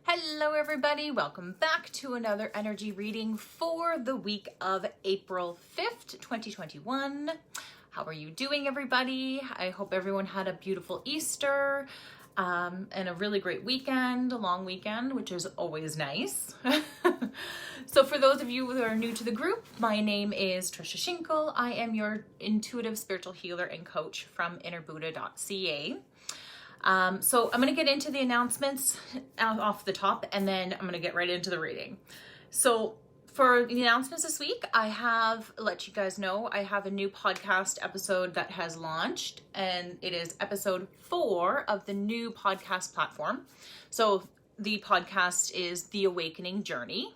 Hello everybody, welcome back to another energy reading for the week of April 5th, 2021. How are you doing, everybody? I hope everyone had a beautiful Easter and a really great weekend, a long weekend, which is always nice. So for those of you that are new to the group, my name is Trisha Schinkel. I am your intuitive spiritual healer and coach from innerbuddha.ca. So I'm going to get into the announcements off the top, and then I'm going to get right into the reading. So for the announcements this week, I have let you guys know I have a new podcast episode that has launched, and it is episode 4 of the new podcast platform. So the podcast is The Awakening Journey,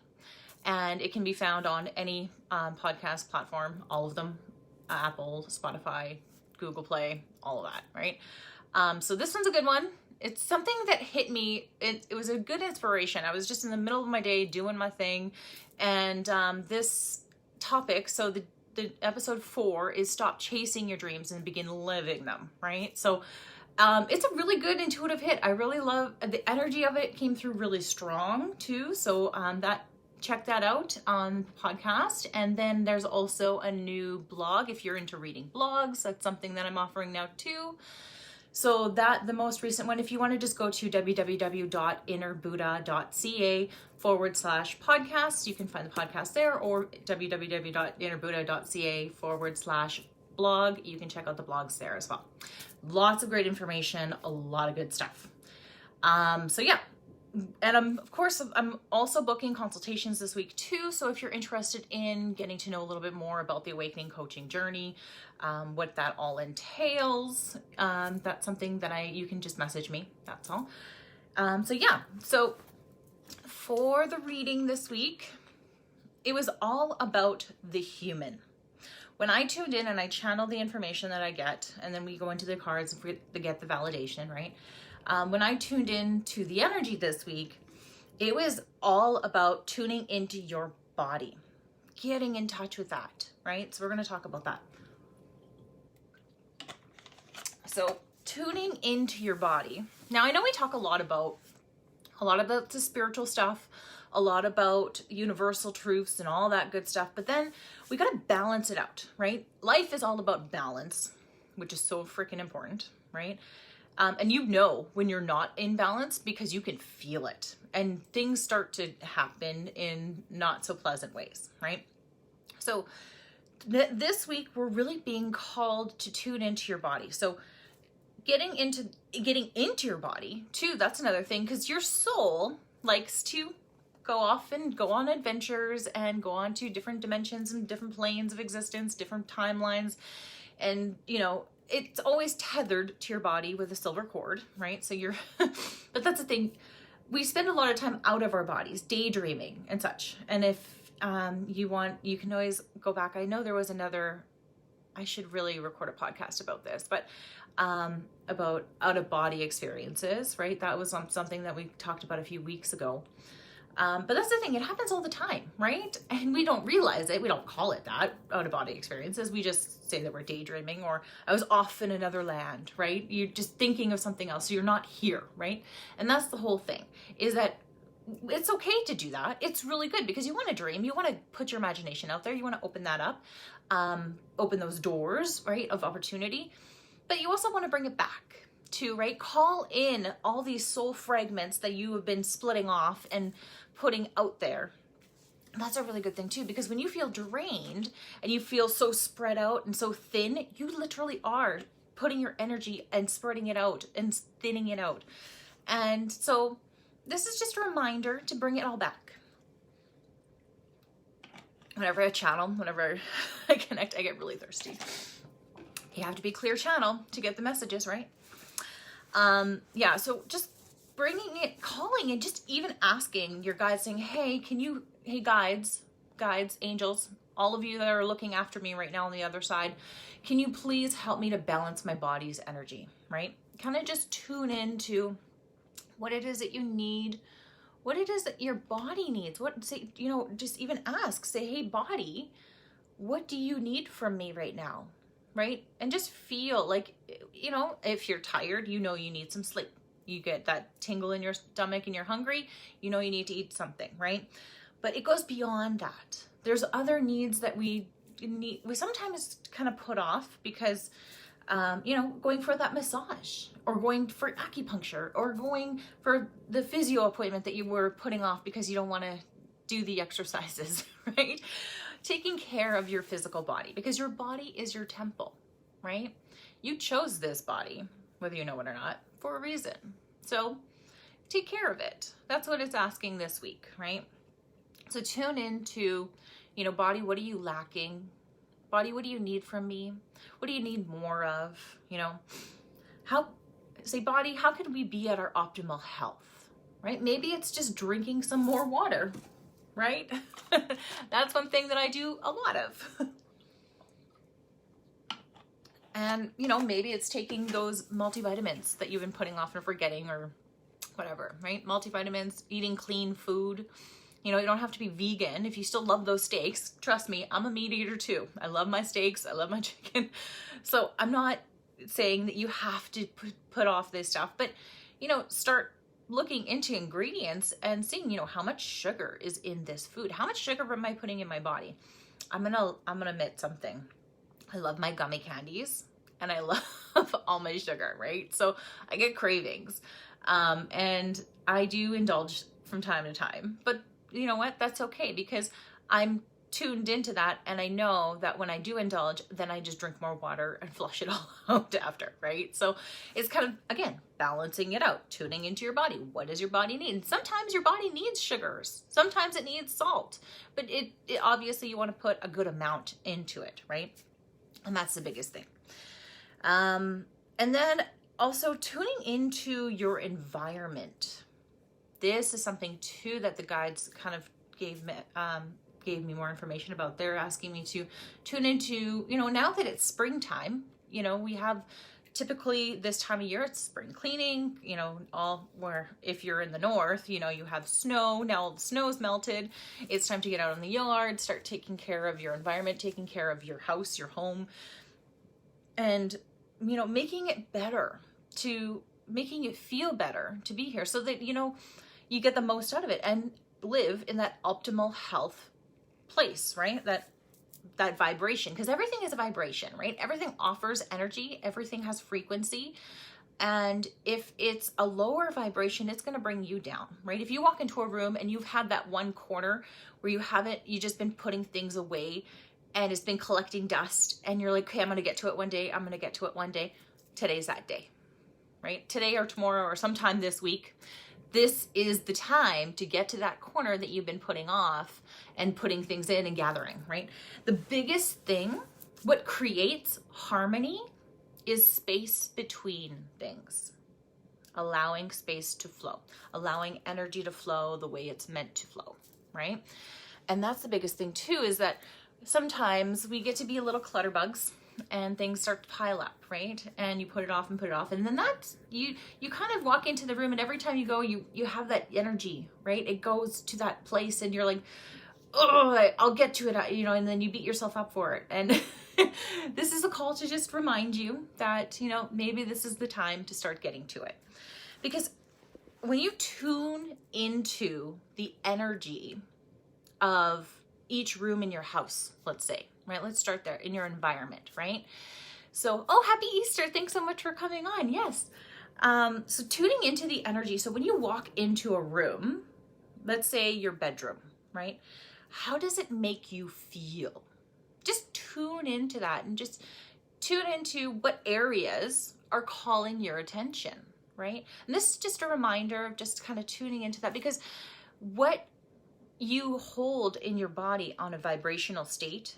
and it can be found on any podcast platform, all of them, Apple, Spotify, Google Play, all of that, right? So this one's a good one. It's something that hit me. It was a good inspiration. I was just in the middle of my day doing my thing. And this topic, so the episode 4 is Stop Chasing Your Dreams and Begin Living Them, right? So it's a really good intuitive hit. I really love the energy of it. Came through really strong too. So check that out on the podcast. And then there's also a new blog. If you're into reading blogs, that's something that I'm offering now too. So that the most recent one, if you want to just go to www.innerbuddha.ca/podcast, you can find the podcast there, or www.innerbuddha.ca/blog. You can check out the blogs there as well. Lots of great information, a lot of good stuff. So yeah. And I'm also booking consultations this week too. So if you're interested in getting to know a little bit more about the awakening coaching journey, what that all entails, that's something that you can just message me. That's all. So for the reading this week, it was all about the human. When I tuned in and I channeled the information that I get, and then we go into the cards and get the validation, right? When I tuned in to the energy this week, it was all about tuning into your body, getting in touch with that, right? So we're going to talk about that. So tuning into your body. Now, I know we talk a lot about the spiritual stuff, a lot about universal truths and all that good stuff, but then we got to balance it out, right? Life is all about balance, which is so freaking important, right? And you know when you're not in balance because you can feel it, and things start to happen in not so pleasant ways, right? So this week we're really being called to tune into your body. So getting into your body too, that's another thing, because your soul likes to go off and go on adventures and go on to different dimensions and different planes of existence, different timelines, and it's always tethered to your body with a silver cord, right? So but that's the thing. We spend a lot of time out of our bodies, daydreaming and such. And if you want, you can always go back. I know there was I should really record a podcast about this, but about out-of-body experiences, right? That was something that we talked about a few weeks ago. But that's the thing, it happens all the time, right? And we don't realize it. We don't call it that, out-of-body experiences. We just say that we're daydreaming, or I was off in another land, right? You're just thinking of something else, so you're not here, right? And that's the whole thing, is that it's okay to do that. It's really good because you want to dream. You want to put your imagination out there. You want to open that up, open those doors, right, of opportunity. But you also want to bring it back to, right? Call in all these soul fragments that you have been splitting off and putting out there. That's a really good thing too, because when you feel drained and you feel so spread out and so thin, you literally are putting your energy and spreading it out and thinning it out. And so this is just a reminder to bring it all back. Whenever I channel, whenever I connect, I get really thirsty. You have to be clear channel to get the messages, right? So just bringing it, calling, and just even asking your guides, saying, hey guides, angels, all of you that are looking after me right now on the other side, can you please help me to balance my body's energy, right? Kind of just tune into what it is that you need, what it is that your body needs, just even ask, say, hey body, what do you need from me right now? Right? And just feel like, if you're tired, you need some sleep. You get that tingle in your stomach and you're hungry, you know you need to eat something, right? But it goes beyond that. There's other needs that we sometimes kind of put off because, going for that massage or going for acupuncture or going for the physio appointment that you were putting off because you don't want to do the exercises, right? Taking care of your physical body, because your body is your temple, right? You chose this body, whether you know it or not, for a reason. So take care of it. That's what it's asking this week, right? So tune into, body, what are you lacking? Body, what do you need from me? What do you need more of? Body, how can we be at our optimal health, right? Maybe it's just drinking some more water, right? That's one thing that I do a lot of. And, maybe it's taking those multivitamins that you've been putting off and forgetting or whatever, right? Multivitamins, eating clean food. You don't have to be vegan if you still love those steaks. Trust me, I'm a meat eater too. I love my steaks. I love my chicken. So I'm not saying that you have to put off this stuff, but, start looking into ingredients and seeing, how much sugar is in this food. How much sugar am I putting in my body? I'm gonna admit something. I love my gummy candies and I love all my sugar, right? So I get cravings. And I do indulge from time to time, but you know what? That's okay, because I'm tuned into that. And I know that when I do indulge, then I just drink more water and flush it all out after, right? So it's kind of, again, balancing it out, tuning into your body. What does your body need? And sometimes your body needs sugars. Sometimes it needs salt, but it obviously you want to put a good amount into it, right? And that's the biggest thing. And then also tuning into your environment. This is something too that the guides kind of gave me more information about. They're asking me to tune into, now that it's springtime, we have typically this time of year, it's spring cleaning, if you're in the north, you have snow. Now all the snow's melted. It's time to get out in the yard, start taking care of your environment, taking care of your house, your home, and, making it better, making it feel better to be here so that, you get the most out of it and live in that optimal health place, right? That vibration, because everything is a vibration, right? Everything offers energy, everything has frequency. And if it's a lower vibration, it's going to bring you down, right? If you walk into a room and you've had that one corner where you just been putting things away and it's been collecting dust and you're like, okay, I'm going to get to it one day. I'm going to get to it one day. Today's that day, right? Today or tomorrow or sometime this week. This is the time to get to that corner that you've been putting off and putting things in and gathering, right? The biggest thing, what creates harmony, is space between things. Allowing space to flow, allowing energy to flow the way it's meant to flow, right? And that's the biggest thing too, is that sometimes we get to be a little clutter bugs and things start to pile up, right? And you put it off and put it off. And then that's, you kind of walk into the room and every time you go, you have that energy, right? It goes to that place and you're like, oh, I'll get to it, and then you beat yourself up for it. And this is a call to just remind you that, maybe this is the time to start getting to it. Because when you tune into the energy of each room in your house, let's say, right? Let's start there, in your environment, right? So, happy Easter. Thanks so much for coming on. Yes. So tuning into the energy. So when you walk into a room, let's say your bedroom, right? How does it make you feel? Just tune into that and just tune into what areas are calling your attention, right? And this is just a reminder of just kind of tuning into that, because what you hold in your body on a vibrational state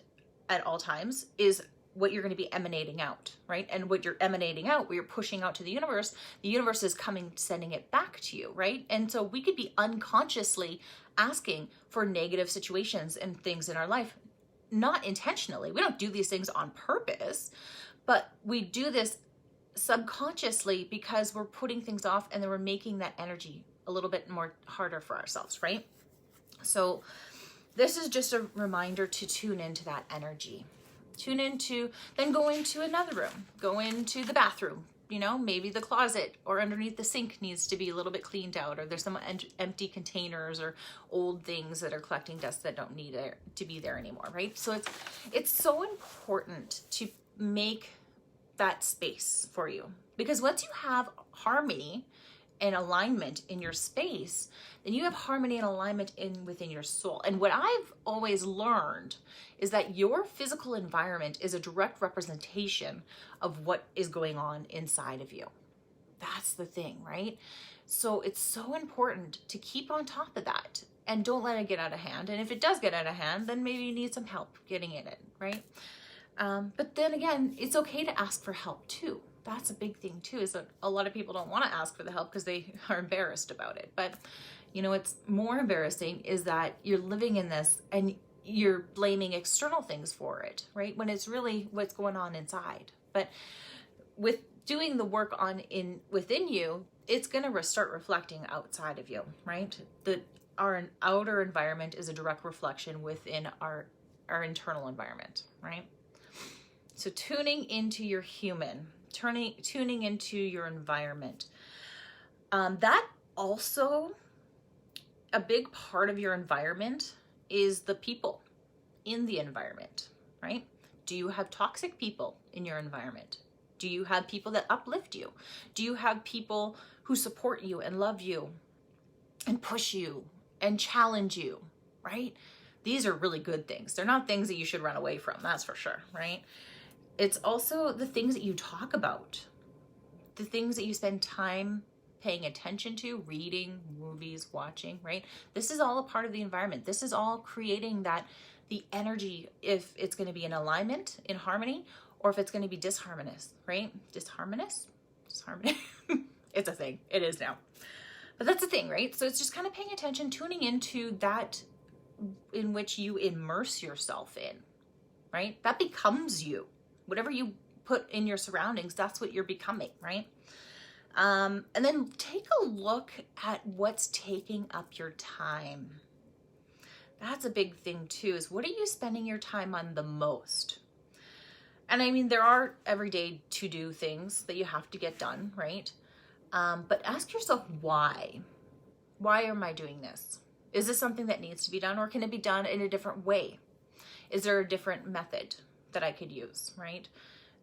at all times is what you're going to be emanating out, right? And what you're emanating out, what you're pushing out to the universe is coming, sending it back to you, right? And so we could be unconsciously asking for negative situations and things in our life, not intentionally. We don't do these things on purpose, but we do this subconsciously because we're putting things off and then we're making that energy a little bit more harder for ourselves, right? So this is just a reminder to tune into that energy. Tune into, then go into another room, go into the bathroom, You know, maybe the closet or underneath the sink needs to be a little bit cleaned out, or there's some empty containers or old things that are collecting dust that don't need to be there anymore, right? So it's so important to make that space for you, because once you have harmony and alignment in your space, then you have harmony and alignment within your soul. And what I've always learned is that your physical environment is a direct representation of what is going on inside of you. That's the thing, right? So it's so important to keep on top of that and don't let it get out of hand. And if it does get out of hand, then maybe you need some help getting it in, right? But then again, it's okay to ask for help too. That's a big thing too, is that a lot of people don't want to ask for the help because they are embarrassed about it. But you know, it's more embarrassing is that you're living in this and you're blaming external things for it, right? When it's really what's going on inside. But with doing the work within you, it's going to start reflecting outside of you, right? Our outer environment is a direct reflection within our internal environment, right? So tuning into your human, tuning into your environment. That also, a big part of your environment is the people in the environment, right? Do you have toxic people in your environment? Do you have people that uplift you? Do you have people who support you and love you and push you and challenge you, right? These are really good things. They're not things that you should run away from, that's for sure, right? It's also the things that you talk about, the things that you spend time paying attention to, reading, movies, watching, right? This is all a part of the environment. This is all creating the energy, if it's going to be in alignment, in harmony, or if it's going to be disharmonious, right? Disharmonious? It's a thing. It is now. But that's the thing, right? So it's just kind of paying attention, tuning into that in which you immerse yourself in, right? That becomes you. Whatever you put in your surroundings, that's what you're becoming, right? And then take a look at what's taking up your time. That's a big thing too, is what are you spending your time on the most? And I mean, there are everyday to-do things that you have to get done, right? But ask yourself why. Why am I doing this? Is this something that needs to be done, or can it be done in a different way? Is there a different method that I could use, right?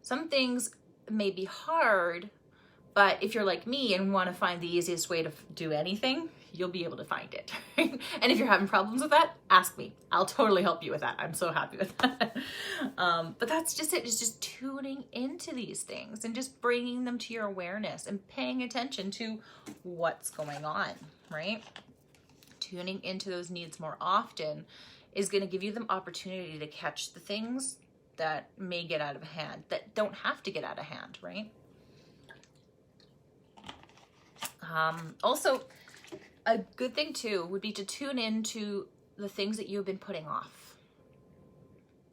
Some things may be hard, but if you're like me and want to find the easiest way to do anything, you'll be able to find it. Right? And if you're having problems with that, ask me. I'll totally help you with that. I'm so happy with that. But that's just it. It's just tuning into these things and just bringing them to your awareness and paying attention to what's going on, right? Tuning into those needs more often is going to give you the opportunity to catch the things that may get out of hand, that don't have to get out of hand, right? Also, a good thing too would be to tune into the things that you've been putting off.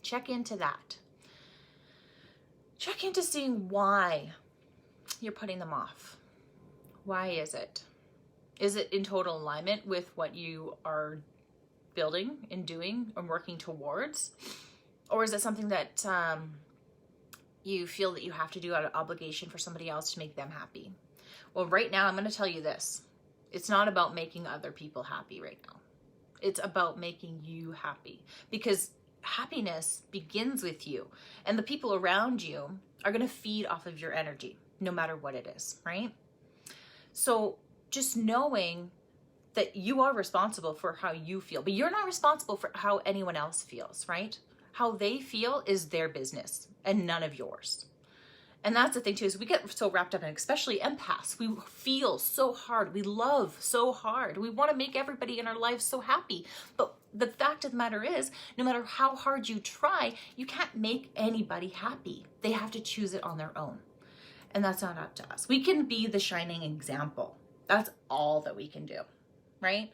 Check into that. Check into seeing why you're putting them off. Why is it? Is it in total alignment with what you are building and doing and working towards? Or is it something that you feel that you have to do out of obligation for somebody else to make them happy? Well, right now, I'm going to tell you this. It's not about making other people happy right now. It's about making you happy, because happiness begins with you, and the people around you are going to feed off of your energy, no matter what it is, right? So just knowing that you are responsible for how you feel, but you're not responsible for how anyone else feels, right? How they feel is their business and none of yours. And that's the thing too, is we get so wrapped up in, especially empaths, we feel so hard, we love so hard, we want to make everybody in our lives so happy. But the fact of the matter is, no matter how hard you try, you can't make anybody happy. They have to choose it on their own. And that's not up to us. We can be the shining example. That's all that we can do, right?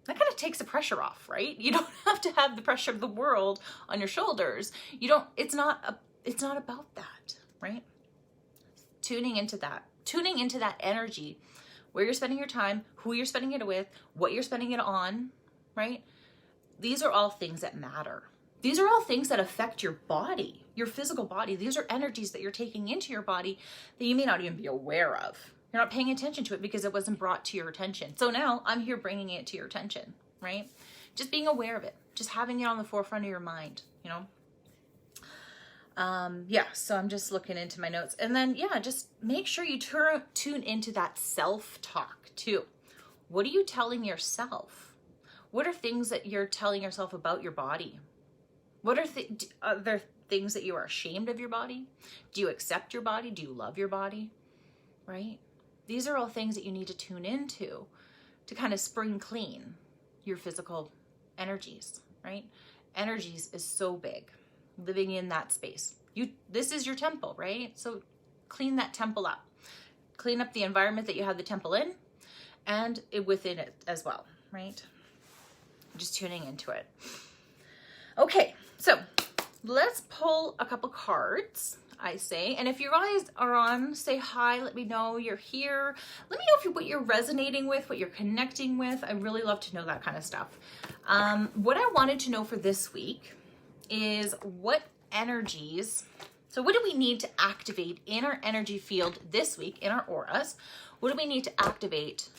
That kind of takes the pressure off, right? You don't have to have the pressure of the world on your shoulders. It's not about that, right? Tuning into that energy, where you're spending your time, who you're spending it with, what you're spending it on, right? These are all things that matter. These are all things that affect your body. your physical body. These are energies that you're taking into your body that you may not even be aware of. You're not paying attention to it because it wasn't brought to your attention. So now I'm here bringing it to your attention, right? Just being aware of it, just having it on the forefront of your mind, you know? Yeah, so I'm just looking into my notes. And then, yeah, just make sure you tune into that self-talk too. What are you telling yourself? What are things that you're telling yourself about your body? What are there things that you are ashamed of your body? Do you accept your body? Do you love your body? Right? These are all things that you need to tune into to kind of spring clean your physical energies, right? Energies is so big, living in that space. This is your temple, right? So clean that temple up. Clean up the environment that you have the temple in and within it as well, right? Just tuning into it. Okay, so let's pull a couple cards, I say. And if you guys are on, say hi, let me know you're here. Let me know what you're resonating with, what you're connecting with. I really love to know that kind of stuff. What I wanted to know for this week is what energies, so what do we need to activate in our energy field this week, in our auras? What do we need to activate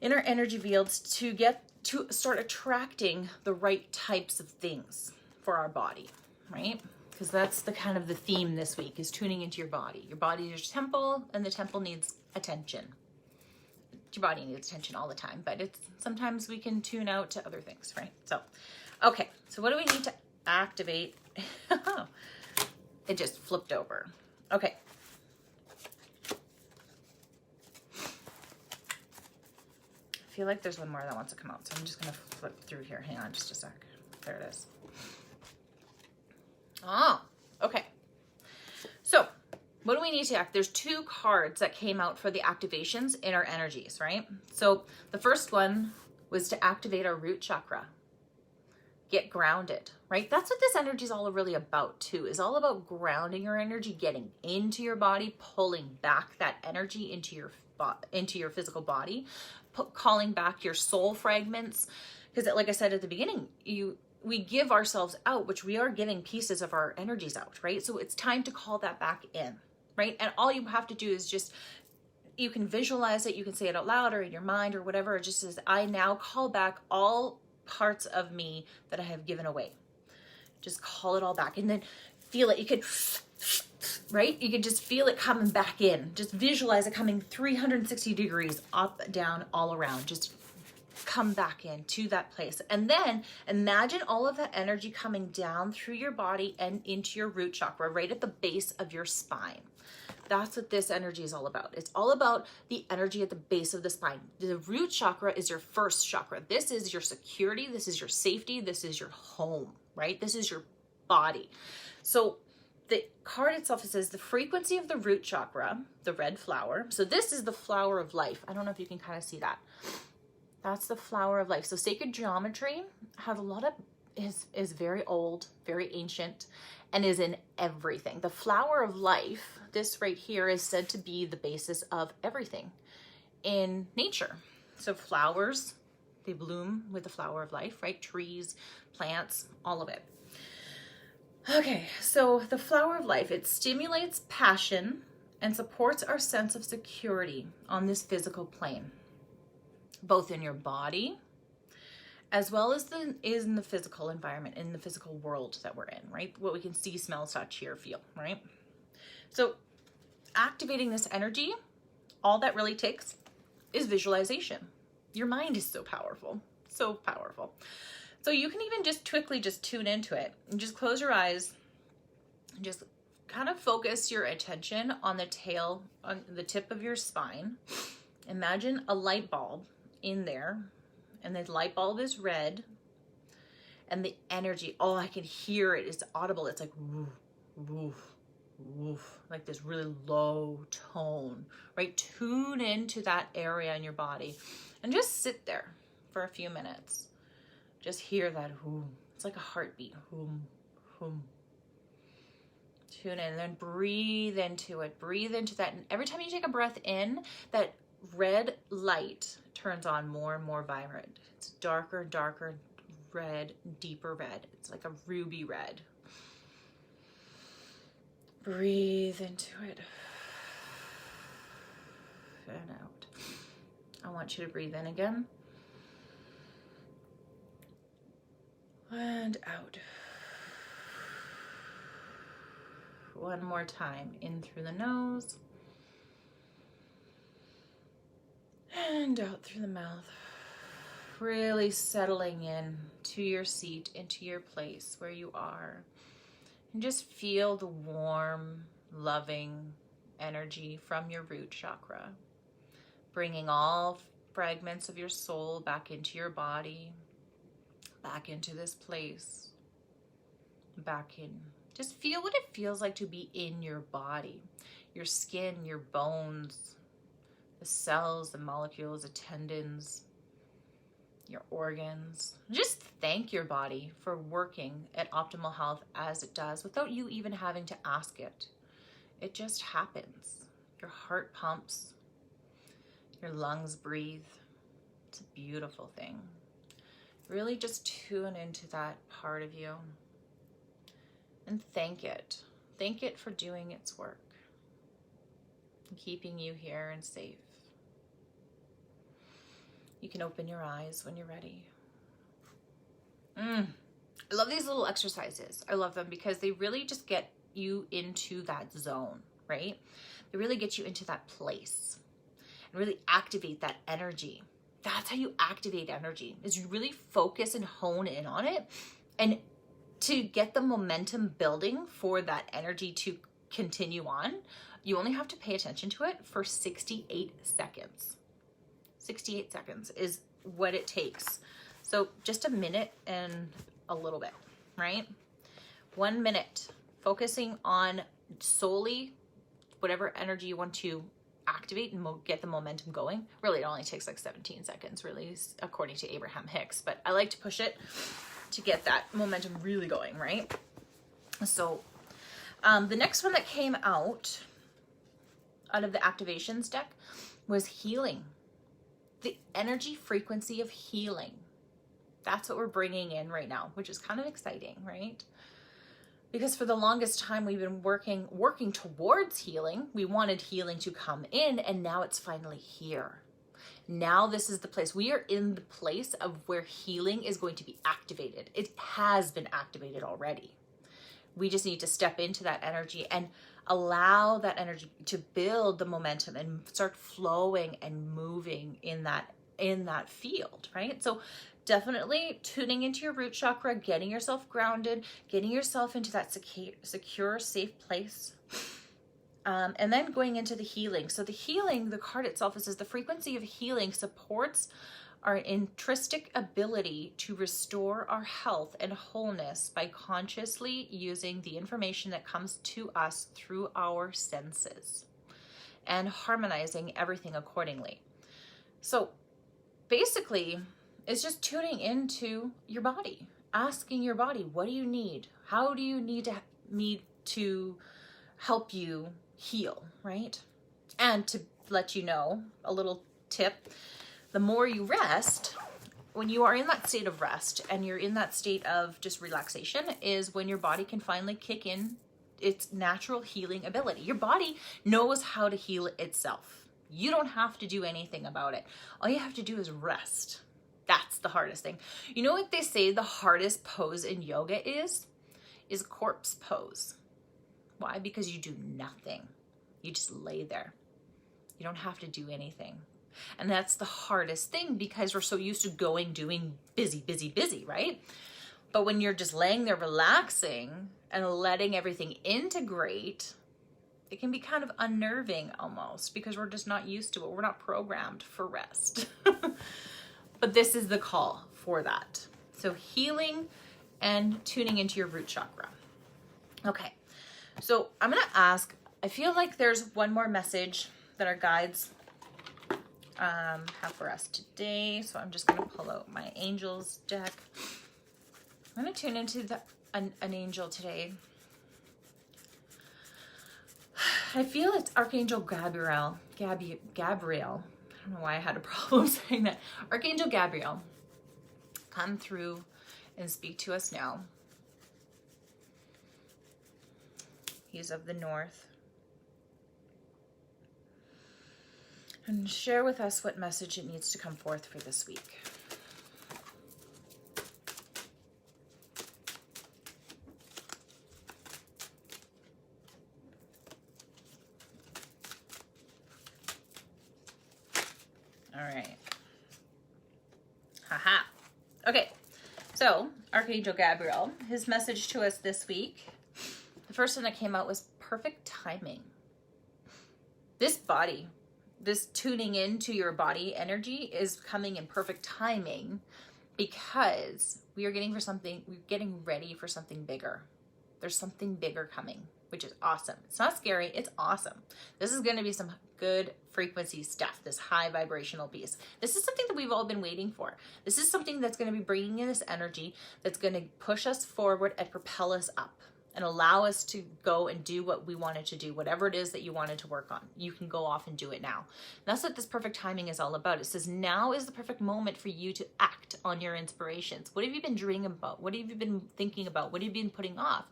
in our energy fields to start attracting the right types of things for our body, right? Because that's the kind of the theme this week, is tuning into your body. Your body is your temple, and the temple needs attention. Your body needs attention all the time, but sometimes we can tune out to other things, right? So, okay, so what do we need to activate? It just flipped over. Okay. I feel like there's one more that wants to come out, so I'm just going to flip through here. Hang on just a sec. There it is. Oh, okay. So what do we need to act? There's two cards that came out for the activations in our energies, right? So the first one was to activate our root chakra. Get grounded, right? That's what this energy is all really about too, is all about grounding your energy, getting into your body, pulling back that energy into your physical body, calling back your soul fragments. Because like I said at the beginning, we give ourselves out, which we are giving pieces of our energies out, right? So it's time to call that back in, right? And all you have to do is you can visualize it, you can say it out loud or in your mind or whatever. It just says, I now call back all parts of me that I have given away. Just call it all back and then feel it. You could, right? You could just feel it coming back in. Just visualize it coming 360 degrees up, down, all around. Just come back in to that place. And then imagine all of that energy coming down through your body and into your root chakra, right at the base of your spine. That's what this energy is all about. It's all about the energy at the base of the spine. The root chakra is your first chakra. This is your security. This is your safety. This is your home, right? This is your body. So the card itself, it says the frequency of the root chakra, the red flower. So this is the flower of life. I don't know if you can kind of see that. That's the flower of life. So sacred geometry has a lot of, is very old, very ancient, and is in everything. The flower of life, this right here, is said to be the basis of everything in nature. So flowers, they bloom with the flower of life, right? Trees, plants, all of it. Okay, so the flower of life, it stimulates passion and supports our sense of security on this physical plane, both in your body as well as in the physical environment, in the physical world that we're in, right? What we can see, smell, touch, hear, feel, right? So activating this energy, all that really takes is visualization. Your mind is so powerful, so powerful. So you can even just quickly just tune into it and just close your eyes and just kind of focus your attention on the tail, on the tip of your spine. Imagine a light bulb in there, and the light bulb is red, and the energy, oh, I can hear it. It's audible. It's like woof, woof, woof, like this really low tone, right? Tune into that area in your body and just sit there for a few minutes. Just hear that whoom. It's like a heartbeat. Whoom, whoom. Tune in and then breathe into it. Breathe into that. And every time you take a breath in, that red light turns on more and more vibrant. It's darker, darker red, deeper red. It's like a ruby red. Breathe into it and out. I want you to breathe in again and out. One more time, in through the nose and out through the mouth. Really settling in to your seat, into your place where you are. And just feel the warm, loving energy from your root chakra, bringing all fragments of your soul back into your body, back into this place, back in. Just feel what it feels like to be in your body, your skin, your bones, the cells, the molecules, the tendons, your organs. Just thank your body for working at optimal health as it does without you even having to ask it. It just happens. Your heart pumps, your lungs breathe. It's a beautiful thing. Really just tune into that part of you and thank it. Thank it for doing its work and keeping you here and safe. You can open your eyes when you're ready. I love these little exercises. I love them because they really just get you into that zone, right? They really get you into that place and really activate that energy. That's how you activate energy, is you really focus and hone in on it. And to get the momentum building for that energy to continue on, you only have to pay attention to it for 68 seconds. 68 seconds is what it takes. So just a minute and a little bit, right? 1 minute, focusing on solely whatever energy you want to activate and get the momentum going. Really, it only takes like 17 seconds, really, according to Abraham Hicks. But I like to push it to get that momentum really going, right? So the next one that came out of the activations deck was healing. The energy frequency of healing. That's what we're bringing in right now, which is kind of exciting, right? Because for the longest time we've been working towards healing. We wanted healing to come in, and now it's finally here. Now this is the place. We are in the place of where healing is going to be activated. It has been activated already. We just need to step into that energy and allow that energy to build the momentum and start flowing and moving in that field, right? So definitely tuning into your root chakra, getting yourself grounded, getting yourself into that secure, safe place. And then going into the healing. So the healing, the card itself says the frequency of healing supports our intrinsic ability to restore our health and wholeness by consciously using the information that comes to us through our senses and harmonizing everything accordingly. So basically, it's just tuning into your body, asking your body, what do you need? How do you need me to help you heal, right? And to let you know, a little tip, the more you rest, when you are in that state of rest and you're in that state of just relaxation, is when your body can finally kick in its natural healing ability. Your body knows how to heal itself. You don't have to do anything about it. All you have to do is rest. That's the hardest thing. You know what they say the hardest pose in yoga is corpse pose. Why? Because you do nothing. You just lay there. You don't have to do anything. And that's the hardest thing because we're so used to doing busy, right? But when you're just laying there relaxing and letting everything integrate, it can be kind of unnerving almost because we're just not used to it. We're not programmed for rest. But this is the call for that. So healing and tuning into your root chakra. Okay, so I'm going to ask, I feel like there's one more message that our guides have for us today. So I'm just going to pull out my angels deck. I'm going to tune into an angel today. I feel it's Archangel Gabriel. Gabriel. I don't know why I had a problem saying that. Archangel Gabriel, come through and speak to us now. He's of the north. And share with us what message it needs to come forth for this week. All right. Haha. Okay. So, Archangel Gabriel, his message to us this week, the first one that came out was perfect timing. This body, this tuning into your body energy is coming in perfect timing because we're getting ready for something bigger. There's something bigger coming, which is awesome. It's not scary, it's awesome. This is going to be some good frequency stuff, this high vibrational piece. This is something that we've all been waiting for. This is something that's going to be bringing in this energy that's going to push us forward and propel us up and allow us to go and do what we wanted to do, whatever it is that you wanted to work on. You can go off and do it now. And that's what this perfect timing is all about. It says now is the perfect moment for you to act on your inspirations. What have you been dreaming about? What have you been thinking about? What have you been putting off?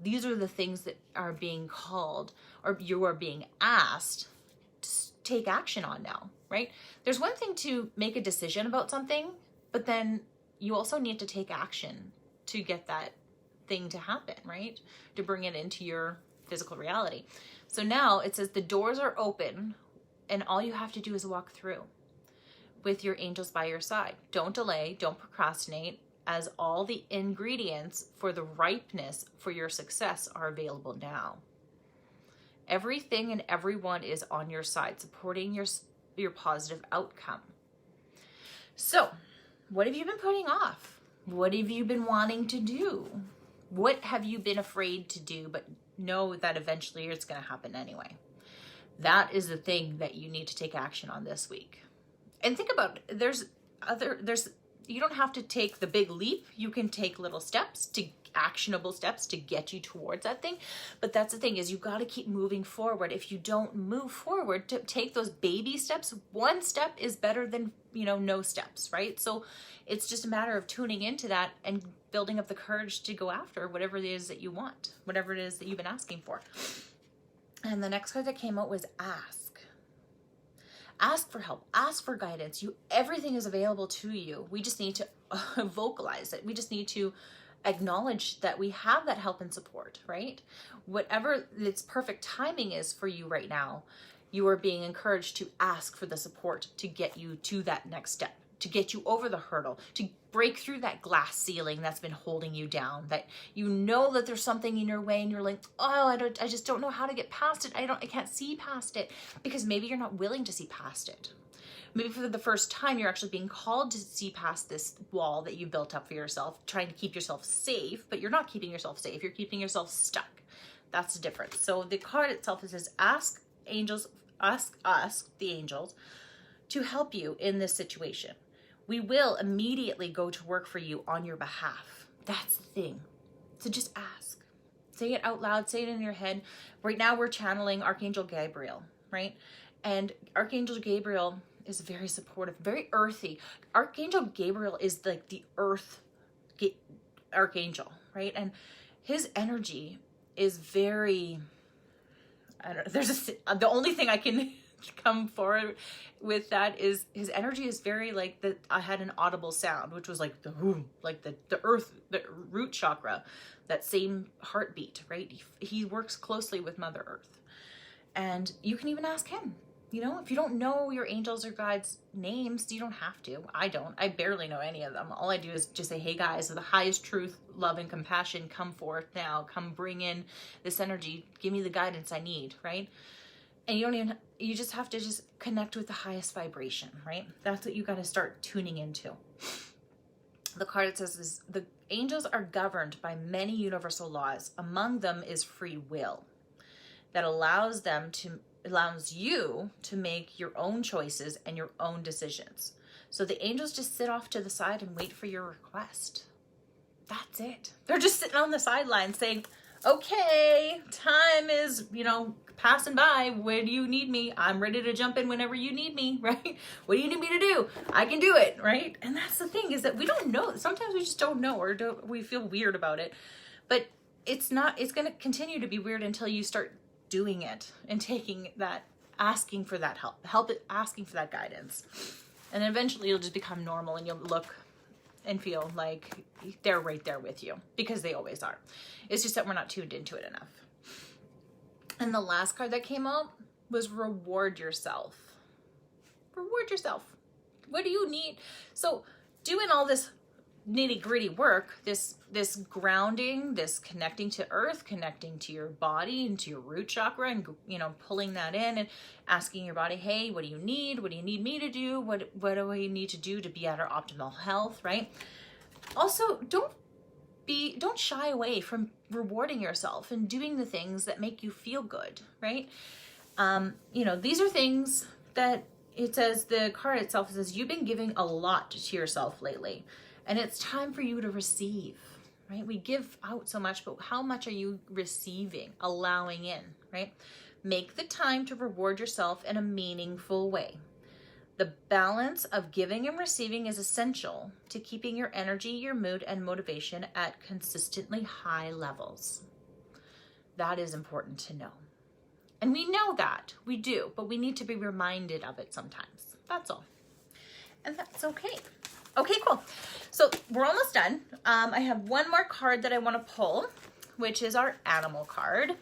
These are the things that are being called, or you are being asked to take action on now, right? There's one thing to make a decision about something, but then you also need to take action to get that thing to happen, right? To bring it into your physical reality. So now it says the doors are open and all you have to do is walk through with your angels by your side. Don't delay, don't procrastinate, as all the ingredients for the ripeness for your success are available now. Everything and everyone is on your side, supporting your positive outcome. So, what have you been putting off? What have you been wanting to do? What have you been afraid to do, but know that eventually it's going to happen anyway? That is the thing that you need to take action on this week. And think about it. You don't have to take the big leap. You can take little steps, actionable steps to get you towards that thing. But that's the thing, is you got to keep moving forward. If you don't move forward to take those baby steps, one step is better than, no steps, right? So it's just a matter of tuning into that and building up the courage to go after whatever it is that you want, whatever it is that you've been asking for. And the next card that came out was ask. Ask for help, ask for guidance. Everything is available to you. We just need to vocalize it. We just need to acknowledge that we have that help and support, right? Whatever its perfect timing is for you right now, you are being encouraged to ask for the support to get you to that next step, to get you over the hurdle, to break through that glass ceiling that's been holding you down, that that there's something in your way and you're like, oh, I just don't know how to get past it. I can't see past it, because maybe you're not willing to see past it. Maybe for the first time, you're actually being called to see past this wall that you built up for yourself, trying to keep yourself safe, but you're not keeping yourself safe. You're keeping yourself stuck. That's the difference. So the card itself, it says, ask us, the angels, to help you in this situation. We will immediately go to work for you on your behalf. That's the thing. So just ask. Say it out loud. Say it in your head. Right now we're channeling Archangel Gabriel, right? And Archangel Gabriel is very supportive, very earthy. Archangel Gabriel is like the earth archangel, right? And his energy is very, the only thing I can come forward with that is his energy is very like that. I had an audible sound, which was like the earth, the root chakra, that same heartbeat, right? He works closely with Mother Earth. And you can even ask him, if you don't know your angels or guides' names, you don't have to. I don't. I barely know any of them. All I do is just say, hey guys, the highest truth, love, and compassion, come forth now. Come bring in this energy. Give me the guidance I need, right? And you just have to just connect with the highest vibration, right? That's what you got to start tuning into. The card it says is, the angels are governed by many universal laws. Among them is free will that allows you to make your own choices and your own decisions. So the angels just sit off to the side and wait for your request. That's it. They're just sitting on the sidelines saying, okay, time is, passing by. Where do you need me? I'm ready to jump in whenever you need me, right? What do you need me to do? I can do it, right? And that's the thing, is that we don't know. Sometimes we just don't know, or we feel weird about it. But it's going to continue to be weird until you start doing it and taking that, asking for that asking for that guidance. And then eventually you'll just become normal and you'll look and feel like they're right there with you, because they always are. It's just that we're not tuned into it enough. And the last card that came out was reward yourself. Reward yourself. What do you need? So doing all this nitty gritty work, this grounding, this connecting to earth, connecting to your body and to your root chakra, and, you know, pulling that in and asking your body, hey, what do you need? What do you need me to do? What do we need to do to be at our optimal health, right? Also, don't shy away from rewarding yourself and doing the things that make you feel good, right? You know, these are things that it says, the card itself says, you've been giving a lot to yourself lately, and it's time for you to receive, right? We give out so much, but how much are you receiving, allowing in, right? Make the time to reward yourself in a meaningful way. The balance of giving and receiving is essential to keeping your energy, your mood, and motivation at consistently high levels. That is important to know. And we know that, we do, but we need to be reminded of it sometimes. That's all. And that's okay. Okay, cool. So we're almost done. I have one more card that I want to pull, which is our animal card.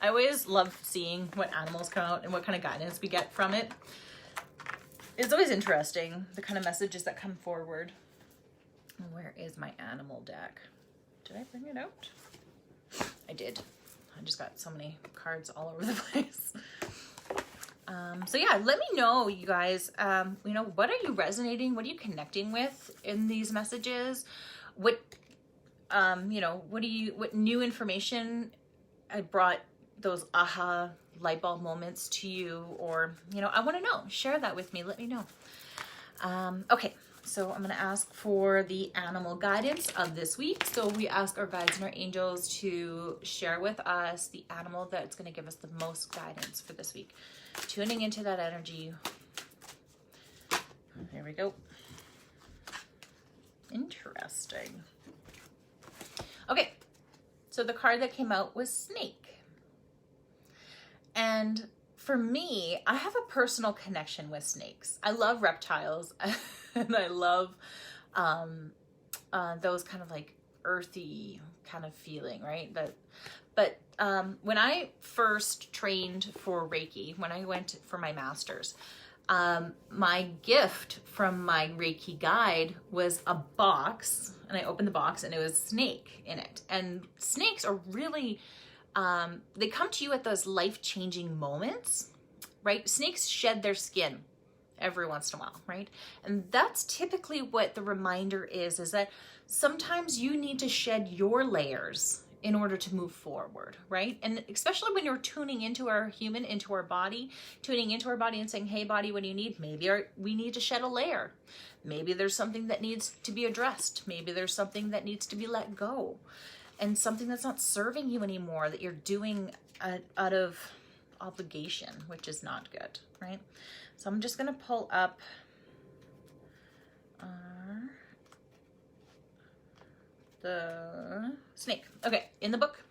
I always love seeing what animals come out and what kind of guidance we get from it. It's always interesting, the kind of messages that come forward. Where is my animal deck? Did I bring it out? I did. I just got so many cards all over the place. So yeah, let me know, you guys, you know, what are you resonating? What are you connecting with in these messages? What, you know, what new information I brought those aha light bulb moments to you, or, you know, I want to know. Share that with me. Let me know. Okay, so I'm going to ask for the animal guidance of this week. So we ask our guides and our angels to share with us the animal that's going to give us the most guidance for this week. Tuning into that energy. There we go. Interesting. Okay, so the card that came out was snake. And for me, I have a personal connection with snakes. I love reptiles and I love those kind of like earthy kind of feeling, right? But when I first trained for Reiki, when I went for my master's, my gift from my Reiki guide was a box, and I opened the box and it was snake in it. And snakes are really, they come to you at those life-changing moments, right? Snakes shed their skin every once in a while, right? And that's typically what the reminder is that sometimes you need to shed your layers in order to move forward, right? And especially when you're tuning into our human, into our body, tuning into our body and saying, hey body, what do you need? Maybe we need to shed a layer. Maybe there's something that needs to be addressed. Maybe there's something that needs to be let go. And something that's not serving you anymore, that you're doing out of obligation, which is not good, right? So I'm just gonna pull up the snake. Okay, in the book.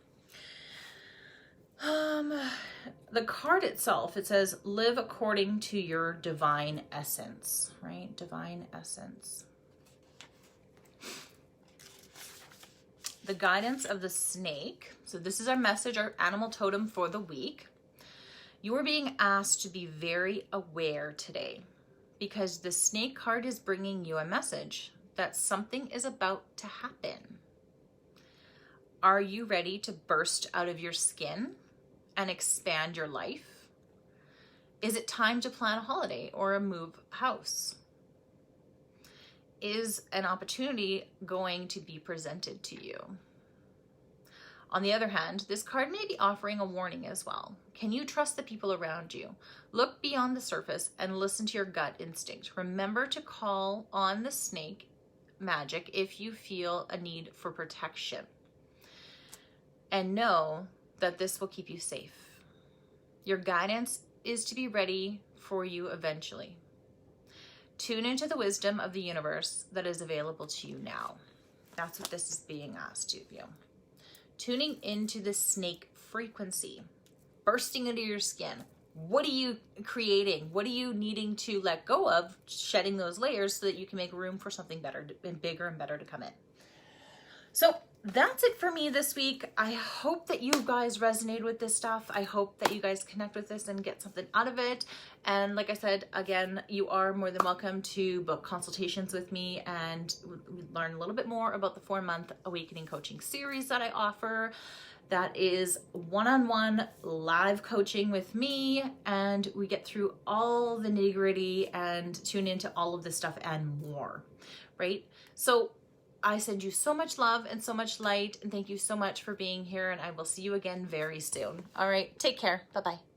The card itself, it says, live according to your divine essence, right? Divine essence. The guidance of the snake. So this is our message, our animal totem for the week. You are being asked to be very aware today, because the snake card is bringing you a message that something is about to happen. Are you ready to burst out of your skin and expand your life? Is it time to plan a holiday or a move house? Is an opportunity going to be presented to you? On the other hand, this card may be offering a warning as well. Can you trust the people around you? Look beyond the surface and listen to your gut instinct. Remember to call on the snake magic if you feel a need for protection. And know that this will keep you safe. Your guidance is to be ready for you eventually. Tune into the wisdom of the universe that is available to you now. That's what this is being asked of you. tuning into the snake frequency, bursting into your skin. What are you creating? What are you needing to let go of, shedding those layers so that you can make room for something better and bigger and better to come in? So that's it for me this week. I hope that you guys resonate with this stuff. I hope that you guys connect with this and get something out of it. And like I said, again, you are more than welcome to book consultations with me and learn a little bit more about the 4-month Awakening Coaching series that I offer. That is one-on-one live coaching with me, and we get through all the nitty-gritty and tune into all of this stuff and more, right? So I send you so much love and so much light, and thank you so much for being here, and I will see you again very soon. All right, take care. Bye-bye.